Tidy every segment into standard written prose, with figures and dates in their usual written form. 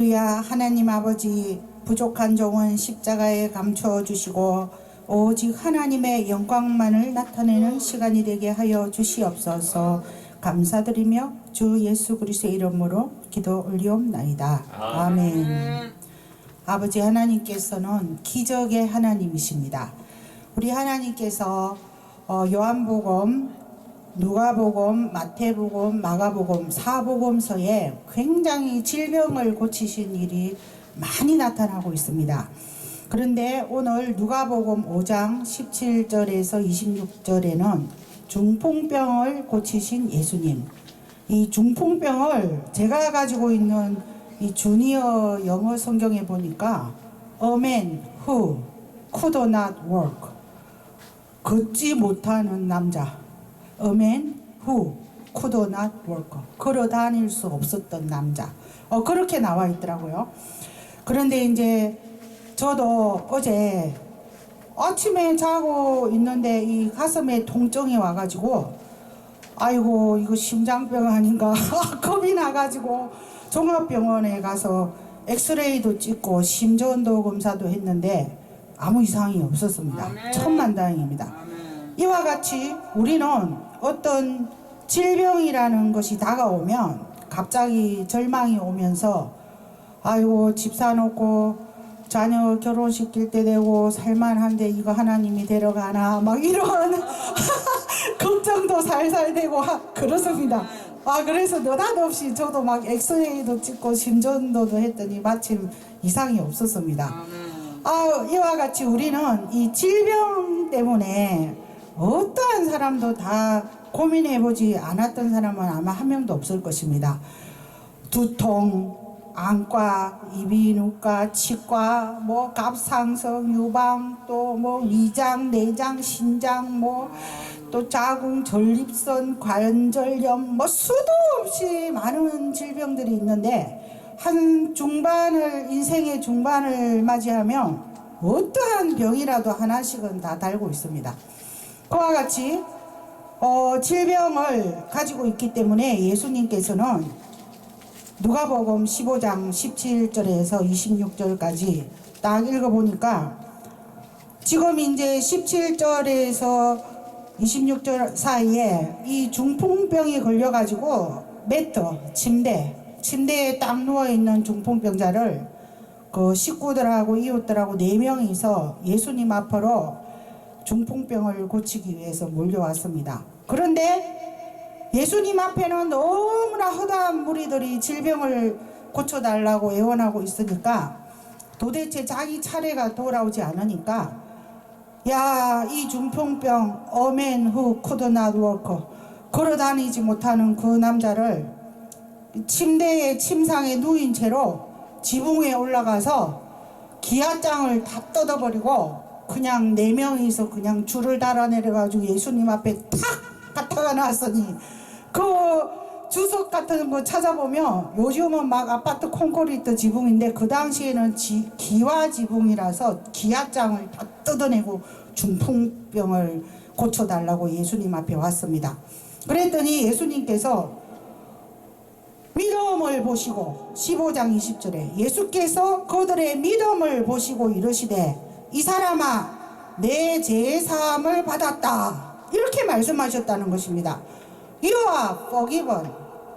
할렐루야. 하나님 아버지, 부족한 종은 십자가에 감추어 주시고 오직 하나님의 영광만을 나타내는 시간이 되게 하여 주시옵소서. 감사드리며 주 예수 그리스도의 이름으로 기도 올리옵나이다. 아멘. 아버지 하나님께서는 기적의 하나님이십니다. 우리 하나님께서 요한복음, 누가복음, 마태복음, 마가복음, 사복음서에 굉장히 질병을 고치신 일이 많이 나타나고 있습니다. 그런데 오늘 누가복음 5장 17절에서 26절에는 중풍병을 고치신 예수님, 이 중풍병을 제가 가지고 있는 이 주니어 영어 성경에 보니까 A man who could not walk, 걷지 못하는 남자, A man who could not walk, 걸어 다닐 수 없었던 남자, 그렇게 나와 있더라고요. 그런데 이제 저도 어제 아침에 자고 있는데 이 가슴에 통증이 와가지고 아이고 이거 심장병 아닌가 겁이 나가지고 종합병원에 가서 엑스레이도 찍고 심전도 검사도 했는데 아무 이상이 없었습니다. 아멘. 천만다행입니다. 아멘. 이와 같이 우리는 어떤 질병이라는 것이 다가오면 갑자기 절망이 오면서 아이고 집 사놓고 자녀 결혼시킬 때 되고 살만한데 이거 하나님이 데려가나 막 이런 걱정도 살살 되고 그렇습니다. 그래서 느닷없이 저도 막 엑스레이도 찍고 심전도도 했더니 마침 이상이 없었습니다. 이와 같이 우리는 이 질병 때문에 어떠한 사람도 다 고민해보지 않았던 사람은 아마 한 명도 없을 것입니다. 두통, 안과, 이비인후과, 치과, 뭐 갑상선, 유방, 또 뭐 위장, 내장, 신장, 뭐 또 자궁, 전립선, 관절염, 뭐 수도 없이 많은 질병들이 있는데 인생의 중반을 맞이하면 어떠한 병이라도 하나씩은 다 달고 있습니다. 그와 같이 질병을 가지고 있기 때문에 예수님께서는 누가복음 15장 17절에서 26절까지 딱 읽어보니까 지금 이제 17절에서 26절 사이에 이 중풍병이 걸려가지고 침대에 딱 누워있는 중풍병자를 그 식구들하고 이웃들하고 4명이서 예수님 앞으로 중풍병을 고치기 위해서 몰려왔습니다. 그런데 예수님 앞에는 너무나 허다한 무리들이 질병을 고쳐달라고 애원하고 있으니까 도대체 자기 차례가 돌아오지 않으니까 이 중풍병 A man who could not walk, 걸어다니지 못하는 그 남자를 침대에 침상에 누인 채로 지붕에 올라가서 기아장을 다 뜯어버리고 그냥 4명이서 그냥 줄을 달아 내려가지고 예수님 앞에 탁 갖다가 놨으니 그 주석 같은 거 찾아보면 요즘은 막 아파트 콘크리트 지붕인데 그 당시에는 기와 지붕이라서 기아장을 다 뜯어내고 중풍병을 고쳐달라고 예수님 앞에 왔습니다. 그랬더니 예수님께서 믿음을 보시고 15장 20절에 예수께서 그들의 믿음을 보시고 이르시되 이 사람아 내 죄사함을 받았다 이렇게 말씀하셨다는 것입니다. You are forgiven,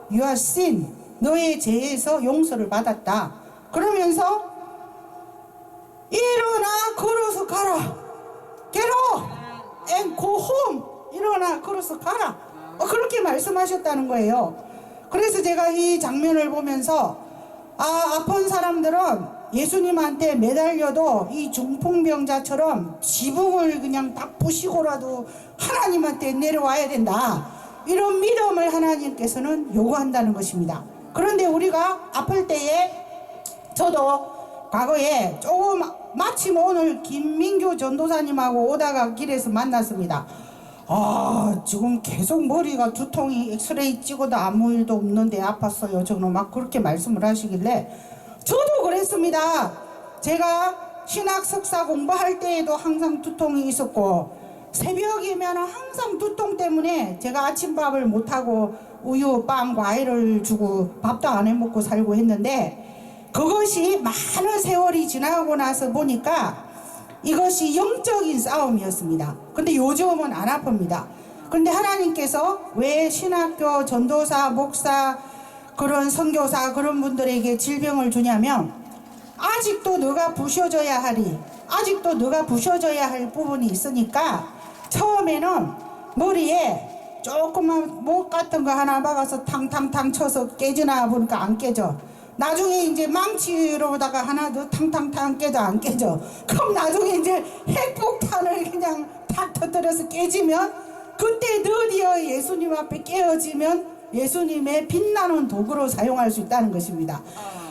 your sin, 너의 죄에서 용서를 받았다. 그러면서 일어나 걸어서 가라, get up and go home, 일어나 걸어서 가라, 그렇게 말씀하셨다는 거예요. 그래서 제가 이 장면을 보면서 아픈 사람들은 예수님한테 매달려도 이 중풍병자처럼 지붕을 그냥 딱 부시고라도 하나님한테 내려와야 된다, 이런 믿음을 하나님께서는 요구한다는 것입니다. 그런데 우리가 아플 때에 저도 과거에 마침 오늘 김민규 전도사님하고 오다가 길에서 만났습니다. 지금 계속 머리가 두통이 엑스레이 찍어도 아무 일도 없는데 아팠어요. 저는 막 그렇게 말씀을 하시길래 저도 그랬습니다. 제가 신학 석사 공부할 때에도 항상 두통이 있었고 새벽이면 항상 두통 때문에 제가 아침밥을 못하고 우유, 빵, 과일을 주고 밥도 안 해먹고 살고 했는데 그것이 많은 세월이 지나고 나서 보니까 이것이 영적인 싸움이었습니다. 근데 요즘은 안 아픕니다. 근데 하나님께서 왜 신학교, 전도사, 목사, 그런 선교사 그런 분들에게 질병을 주냐면 아직도 너가 부셔져야 하리, 아직도 너가 부셔져야 할 부분이 있으니까 처음에는 머리에 조그만 목 같은 거 하나 박아서 탕탕탕 쳐서 깨지나 보니까 안 깨져. 나중에 이제 망치로다가 하나 더 탕탕탕 깨도 안 깨져. 그럼 나중에 이제 핵폭탄을 그냥 탁 터뜨려서 깨지면 그때 드디어 예수님 앞에 깨어지면 예수님의 빛나는 도구로 사용할 수 있다는 것입니다.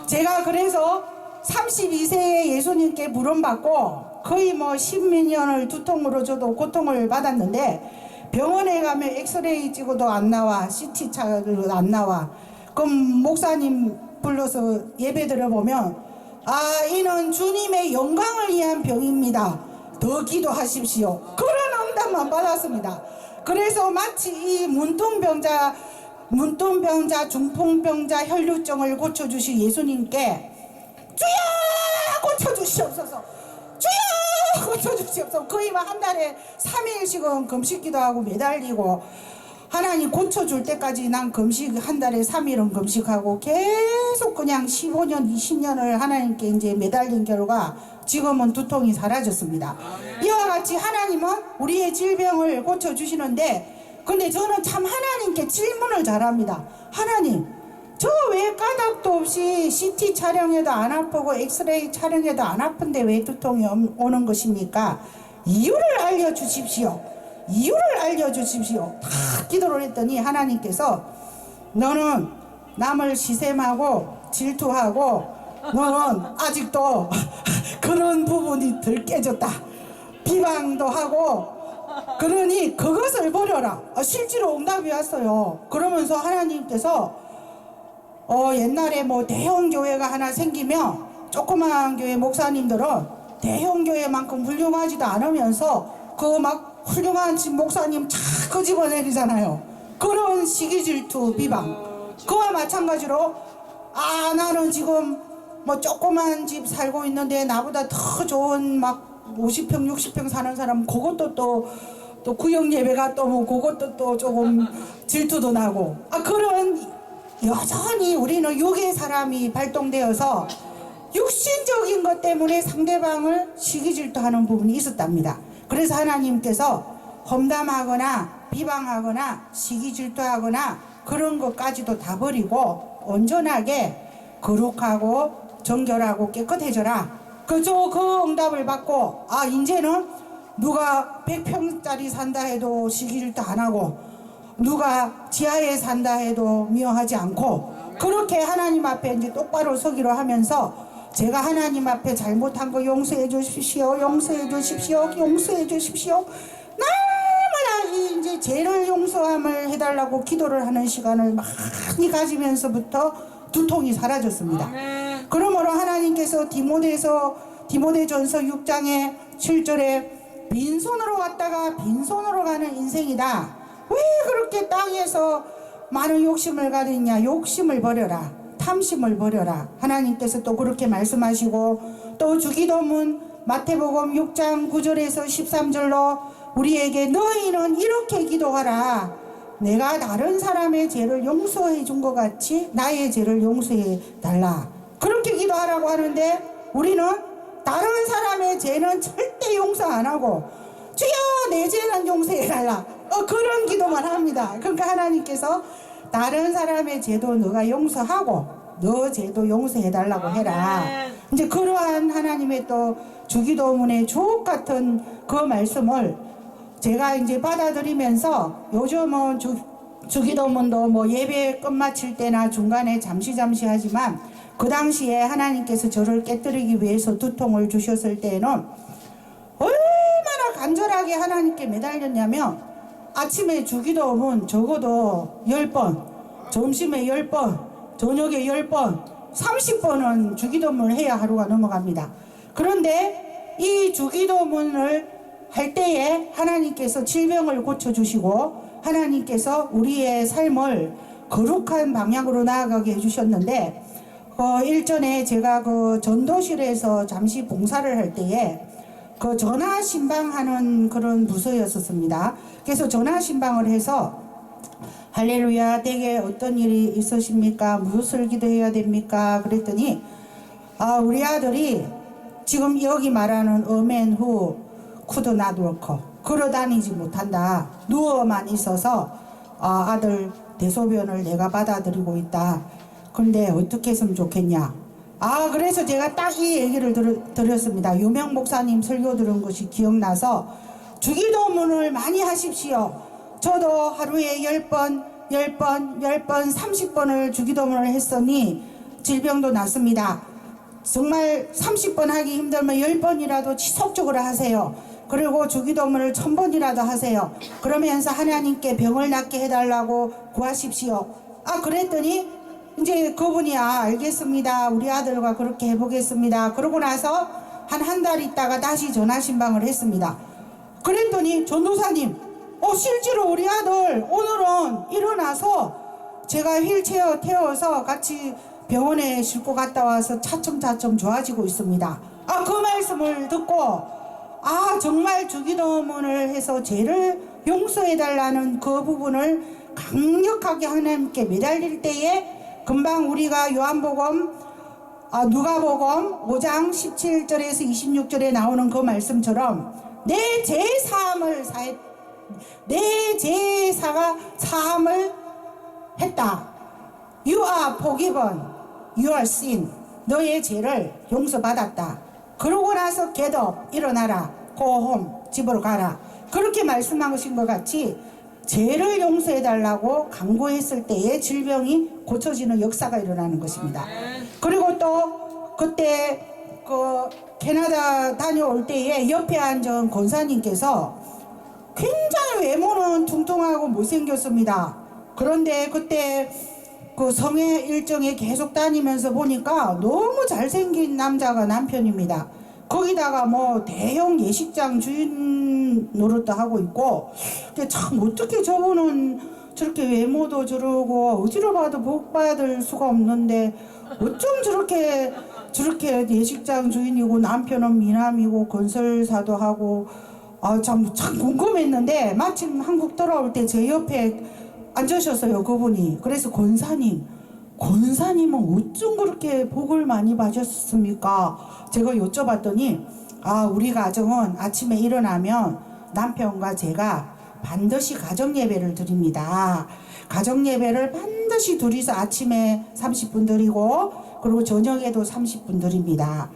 제가 그래서 32세에 예수님께 부름받고 거의 뭐 10몇 년을 두통으로 저도 고통을 받았는데 병원에 가면 엑스레이 찍어도 안 나와, CT 차도 안 나와. 그럼 목사님 불러서 예배 들어보면 아, 이는 주님의 영광을 위한 병입니다. 더 기도하십시오. 그런 응답만 받았습니다. 그래서 마치 이 문둥병자, 중풍병자 혈류증을 고쳐주신 예수님께 주여 고쳐주시옵소서, 주여 고쳐주시옵소서. 거의 막 한 달에 3일씩은 금식기도 하고 매달리고 하나님 고쳐줄 때까지 난 금식 한 달에 3일은 금식하고 계속 그냥 15년 20년을 하나님께 이제 매달린 결과 지금은 두통이 사라졌습니다. 이와 같이 하나님은 우리의 질병을 고쳐주시는데 근데 저는 참 하나님께 질문을 잘합니다. 하나님, 저 왜 까닭도 없이 CT 촬영해도 안 아프고 엑스레이 촬영해도 안 아픈데 왜 두통이 오는 것입니까? 이유를 알려주십시오. 이유를 알려주십시오. 다 기도를 했더니 하나님께서 너는 남을 시샘하고 질투하고 너는 아직도 그런 부분이 덜 깨졌다. 비방도 하고 그러니 그것을 버려라. 실제로 응답이 왔어요. 그러면서 하나님께서 옛날에 뭐 대형 교회가 하나 생기면 조그마한 교회 목사님들은 대형 교회만큼 훌륭하지도 않으면서 그 막 훌륭한 목사님 자꾸 집어내리잖아요. 그런 시기 질투 비방 그와 마찬가지로 아 나는 지금 뭐 조그만 집 살고 있는데 나보다 더 좋은 막 50평 60평 사는 사람 그것도 또 구역 예배가 또 뭐 그것도 또 조금 질투도 나고 그런 여전히 우리는 육의 사람이 발동되어서 육신적인 것 때문에 상대방을 시기 질투하는 부분이 있었답니다. 그래서 하나님께서 험담하거나 비방하거나 시기 질투하거나 그런 것까지도 다 버리고 온전하게 거룩하고 정결하고 깨끗해져라. 그 응답을 받고 이제는 누가 100평짜리 산다 해도 시기 질투 안 하고 누가 지하에 산다 해도 미워하지 않고 그렇게 하나님 앞에 이제 똑바로 서기로 하면서 제가 하나님 앞에 잘못한 거 용서해 주십시오. 용서해 주십시오. 용서해 주십시오. 너무나 이제 죄를 용서함을 해달라고 기도를 하는 시간을 많이 가지면서부터 두통이 사라졌습니다. 그러므로 하나님께서 디모데전서 6장에 7절에 빈손으로 왔다가 빈손으로 가는 인생이다. 왜 그렇게 땅에서 많은 욕심을 가졌냐. 욕심을 버려라. 탐심을 버려라. 하나님께서 또 그렇게 말씀하시고 또 주기도문 마태복음 6장 9절에서 13절로 우리에게 너희는 이렇게 기도하라. 내가 다른 사람의 죄를 용서해 준 것 같이 나의 죄를 용서해 달라. 그렇게 기도하라고 하는데 우리는 다른 사람의 죄는 절대 용서 안 하고 주여 내 죄는 용서해 달라. 그런 기도만 합니다. 그러니까 하나님께서 다른 사람의 죄도 너가 용서하고 너 죄도 용서해 달라고 해라. 이제 그러한 하나님의 또 주기도문의 주옥 같은 그 말씀을 제가 이제 받아들이면서 요즘은 주기도문도 뭐 예배 끝마칠 때나 중간에 잠시 하지만 그 당시에 하나님께서 저를 깨뜨리기 위해서 두통을 주셨을 때에는 얼마나 간절하게 하나님께 매달렸냐면 아침에 주기도문 적어도 10번, 점심에 10번, 저녁에 10번, 30번은 주기도문을 해야 하루가 넘어갑니다. 그런데 이 주기도문을 할 때에 하나님께서 질병을 고쳐주시고 하나님께서 우리의 삶을 거룩한 방향으로 나아가게 해주셨는데 일전에 제가 그 전도실에서 잠시 봉사를 할 때에 그 전화 신방하는 그런 부서였었습니다. 그래서 전화 신방을 해서 할렐루야 댁에 어떤 일이 있으십니까? 무엇을 기도해야 됩니까? 그랬더니 우리 아들이 지금 여기 말하는 어멘 후 쿠드 나돌커 걸어다니지 못한다. 누워만 있어서 아들 대소변을 내가 받아들이고 있다. 근데 어떻게 했으면 좋겠냐? 그래서 제가 딱 이 얘기를 드렸습니다. 유명 목사님 설교 들은 것이 기억나서 주기도문을 많이 하십시오. 저도 하루에 10번, 30번을 주기도문을 했으니 질병도 낫습니다. 정말 30번 하기 힘들면 10번이라도 지속적으로 하세요. 그리고 주기도문을 1000번이라도 하세요. 그러면서 하나님께 병을 낫게 해달라고 구하십시오. 그랬더니 이제 그분이 알겠습니다. 우리 아들과 그렇게 해보겠습니다. 그러고 나서 한 달 있다가 다시 전화 신방을 했습니다. 그랬더니 전도사님 실제로 우리 아들 오늘은 일어나서 제가 휠체어 태워서 같이 병원에 싣고 갔다 와서 차츰차츰 좋아지고 있습니다. 그 말씀을 듣고 정말 주기도문을 해서 죄를 용서해달라는 그 부분을 강력하게 하나님께 매달릴 때에 금방 우리가 요한복음 누가복음 5장 17절에서 26절에 나오는 그 말씀처럼 내 제사가 사함을 했다. You are forgiven your sin. 너의 죄를 용서받았다. 그러고 나서 get up, 일어나라. go home, 집으로 가라. 그렇게 말씀하신 것 같이 죄를 용서해달라고 간구했을 때에 질병이 고쳐지는 역사가 일어나는 것입니다. 그리고 또 그때 캐나다 다녀올 때에 옆에 앉은 권사님께서 굉장히 외모는 퉁퉁하고 못생겼습니다. 그런데 그때 그 성회 일정에 계속 다니면서 보니까 너무 잘생긴 남자가 남편입니다. 거기다가 대형 예식장 주인 노릇도 하고 있고, 참 어떻게 저분은 저렇게 외모도 저러고 어디로 봐도 복 받을 수가 없는데 어쩜 저렇게 예식장 주인이고 남편은 미남이고 건설사도 하고 참 궁금했는데 마침 한국 돌아올 때 제 옆에 앉으셨어요, 그분이. 그래서 권사님은 어쩜 그렇게 복을 많이 받으셨습니까? 제가 여쭤봤더니 우리 가정은 아침에 일어나면 남편과 제가 반드시 가정예배를 드립니다. 가정예배를 반드시 둘이서 아침에 30분 드리고 그리고 저녁에도 30분 드립니다.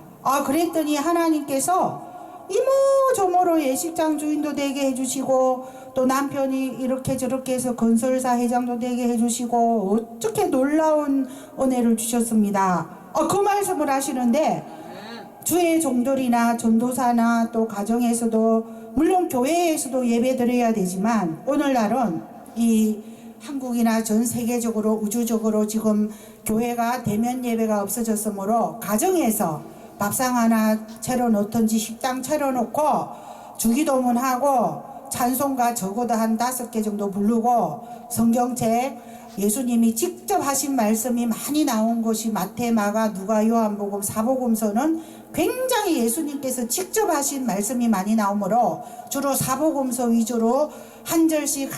그랬더니 하나님께서 이모저모로 예식장 주인도 되게 해주시고 또 남편이 이렇게 저렇게 해서 건설사 회장도 되게 해주시고 어떻게 놀라운 은혜를 주셨습니다. 그 말씀을 하시는데 주의 종들이나 전도사나 또 가정에서도 물론 교회에서도 예배 드려야 되지만 오늘날은 이 한국이나 전 세계적으로 우주적으로 지금 교회가 대면 예배가 없어졌으므로 가정에서 밥상 하나 차려놓던지 식당 차려놓고 주기도문하고 찬송가 적어도 한 5개 정도 부르고 성경책 예수님이 직접 하신 말씀이 많이 나온 것이 마태, 마가, 누가, 요한복음, 사복음서는 굉장히 예수님께서 직접 하신 말씀이 많이 나오므로 주로 사복음서 위주로 한 절씩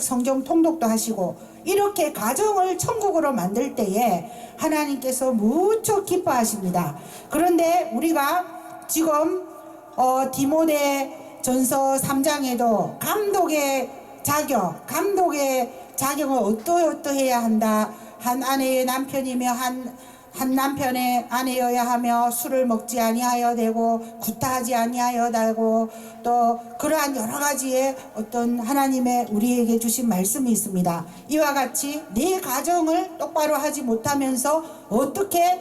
성경 통독도 하시고 이렇게 가정을 천국으로 만들 때에 하나님께서 무척 기뻐하십니다. 그런데 우리가 지금 디모데 전서 3장에도 감독의 자격을 어떠해야 한다. 한 아내의 남편이며 한 남편의 아내여야 하며 술을 먹지 아니하여 되고 구타하지 아니하여 되고 또 그러한 여러 가지의 어떤 하나님의 우리에게 주신 말씀이 있습니다. 이와 같이 내 가정을 똑바로 하지 못하면서 어떻게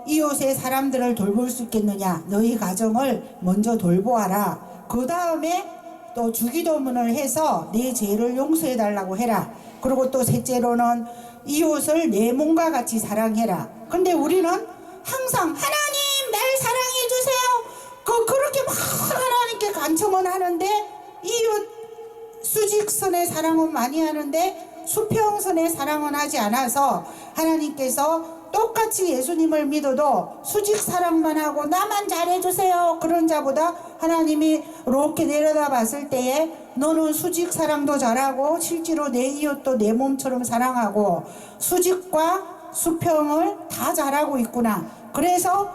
이웃의 사람들을 돌볼 수 있겠느냐. 너희 가정을 먼저 돌보아라. 그 다음에 또 주기도문을 해서 내 죄를 용서해 달라고 해라. 그리고 또 셋째로는 이웃을 내 몸과 같이 사랑해라. 근데 우리는 항상 하나님 날 사랑해 주세요. 그렇게 막 하나님께 간청은 하는데 이웃 수직선의 사랑은 많이 하는데 수평선의 사랑은 하지 않아서 하나님께서 똑같이 예수님을 믿어도 수직 사랑만 하고 나만 잘해주세요 그런 자보다 하나님이 이렇게 내려다 봤을 때에 너는 수직 사랑도 잘하고 실제로 내 이웃도 내 몸처럼 사랑하고 수직과 수평을 다 잘하고 있구나. 그래서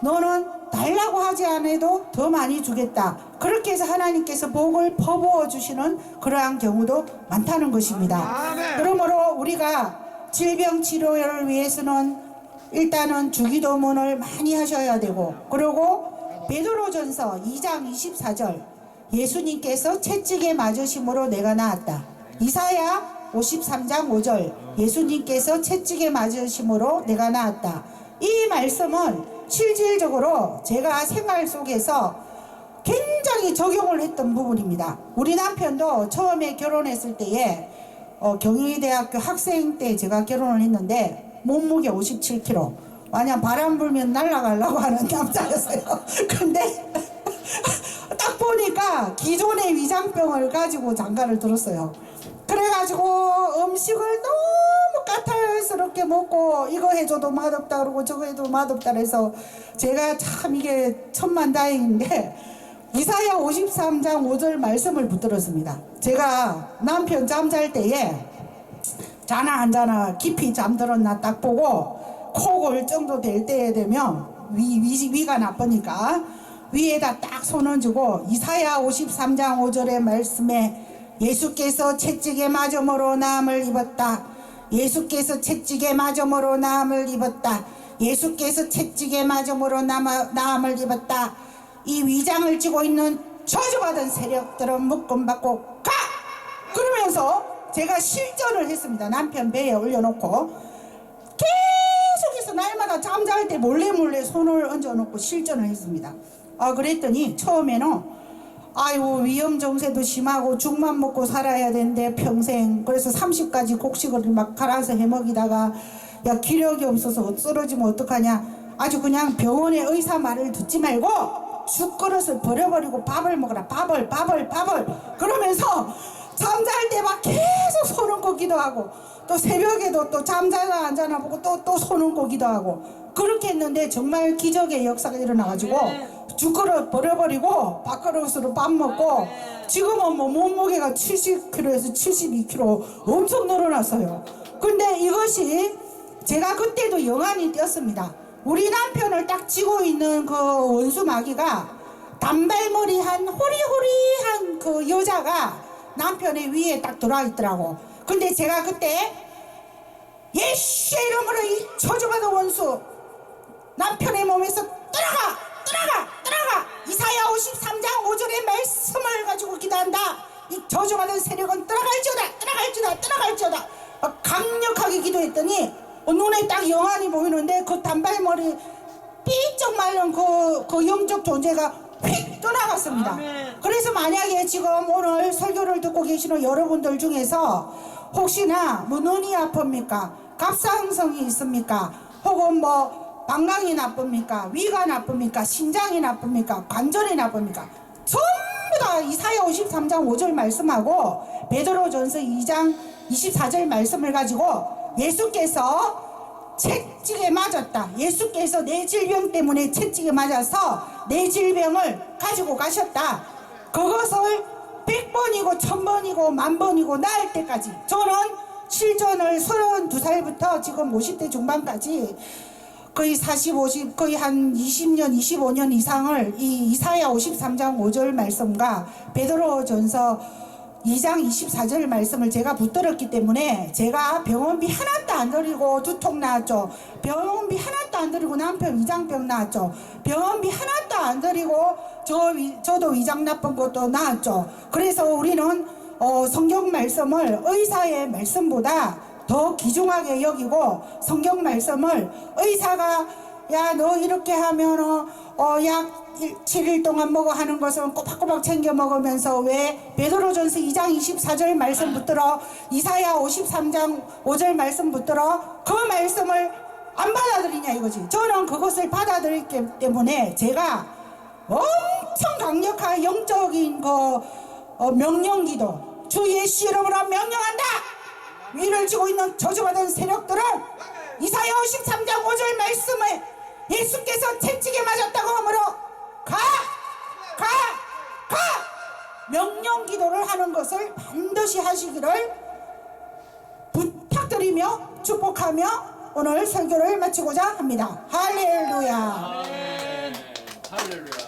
너는 달라고 하지 않아도 더 많이 주겠다. 그렇게 해서 하나님께서 복을 퍼부어 주시는 그러한 경우도 많다는 것입니다. 그러므로 우리가 질병 치료를 위해서는 일단은 주기도문을 많이 하셔야 되고, 그리고 베드로전서 2장 24절 예수님께서 채찍에 맞으심으로 내가 나았다. 이사야 53장 5절 예수님께서 채찍에 맞으심으로 내가 나았다. 이 말씀은 실질적으로 제가 생활 속에서 굉장히 적용을 했던 부분입니다. 우리 남편도 처음에 결혼했을 때에 경희대학교 학생 때 제가 결혼을 했는데 몸무게 57kg, 마냥 바람 불면 날아가려고 하는 남자였어요. 근데 딱 보니까 기존의 위장병을 가지고 장가를 들었어요. 그래가지고 음식을 너무 까탈스럽게 먹고 이거 해줘도 맛없다 그러고 저거 해도 맛없다 그래서 제가 참 이게 천만다행인데 이사야 53장 5절 말씀을 붙들었습니다. 제가 남편 잠잘 때에 자나 안 자나 깊이 잠들었나 딱 보고 코 골 정도 될 때에 되면 위가 나쁘니까 위에다 딱 손을 주고 이사야 53장 5절의 말씀에 예수께서 채찍에 맞음으로 나음을 입었다. 예수께서 채찍에 맞음으로 나음을 입었다. 예수께서 채찍에 맞음으로 나음을 입었다. 이 위장을 쥐고 있는 저주받은 세력들은 묶음받고 가! 그러면서 제가 실전을 했습니다. 남편 배에 올려놓고 계속해서 날마다 잠잘 때 몰래 손을 얹어놓고 실전을 했습니다. 그랬더니 처음에는 아이고 위험 정세도 심하고 죽만 먹고 살아야 되는데 평생, 그래서 30가지 곡식을 막 갈아서 해먹이다가 야 기력이 없어서 쓰러지면 어떡하냐, 아주 그냥 병원의 의사 말을 듣지 말고 죽그릇을 버려버리고 밥을 먹어라. 밥을 그러면서 잠잘 때 막 계속 손 얹고 기도하고 또 새벽에도 또 잠자나 안 자나 보고 또 손 얹고 기도하고 그렇게 했는데 정말 기적의 역사가 일어나가지고 죽그릇 버려버리고 밥그릇으로 밥 먹고 지금은 뭐 몸무게가 70kg에서 72kg 엄청 늘어났어요. 근데 이것이 제가 그때도 영안이 띄었습니다. 우리 남편을 딱 쥐고 있는 그 원수 마귀가 단발머리한 호리호리한 그 여자가 남편의 위에 딱 들어와 있더라고. 근데 제가 그때 예수의 이름으로 이 저주받은 원수 남편의 몸에서 떠나가 이사야 53장 5절의 말씀을 가지고 기도한다. 이 저주받은 세력은 떠나갈지어다 강력하게 기도했더니 눈에 딱 영안이 보이는데 그 단발머리 삐쩍 말른 그 영적 존재가 휙 떠나갔습니다. 아멘. 그래서 만약에 지금 오늘 설교를 듣고 계시는 여러분들 중에서 혹시나 뭐 눈이 아픕니까? 갑상선이 있습니까? 혹은 뭐 방광이 나쁩니까? 위가 나쁩니까? 심장이 나쁩니까? 관절이 나쁩니까? 전부 다 이사야 53장 5절 말씀하고 베드로전서 2장 24절 말씀을 가지고 예수께서 채찍에 맞았다. 예수께서 내 질병 때문에 채찍에 맞아서 내 질병을 가지고 가셨다. 그것을 100번이고 1000번이고 10,000번이고 나을 때까지 저는 실전을 32살부터 지금 50대 중반까지 거의 40, 50, 거의 한 20년, 25년 이상을 이 이사야 53장 5절 말씀과 베드로전서 2장 24절 말씀을 제가 붙들었기 때문에 제가 병원비 하나도 안 들이고 두통 나왔죠. 병원비 하나도 안 들이고 남편 위장병 나왔죠. 병원비 하나도 안 들이고 저도 위장 나쁜 것도 나왔죠. 그래서 우리는 성경 말씀을 의사의 말씀보다 더 귀중하게 여기고 성경 말씀을 의사가 야 너 이렇게 하면 약 7일 동안 먹어 하는 것은 꼬박꼬박 챙겨 먹으면서 왜 베드로전서 2장 24절 말씀 붙들어 이사야 53장 5절 말씀 붙들어 그 말씀을 안 받아들이냐 이거지. 저는 그것을 받아들였기 때문에 제가 엄청 강력한 영적인 명령기도 주 예수 이름으로 명령한다. 위를 쥐고 있는 저주받은 세력들은 이사야 53장 5절 말씀에 예수께서 채찍에 맞았다고 하므로 가! 명령 기도를 하는 것을 반드시 하시기를 부탁드리며 축복하며 오늘 설교를 마치고자 합니다. 할렐루야. 아멘. 할렐루야.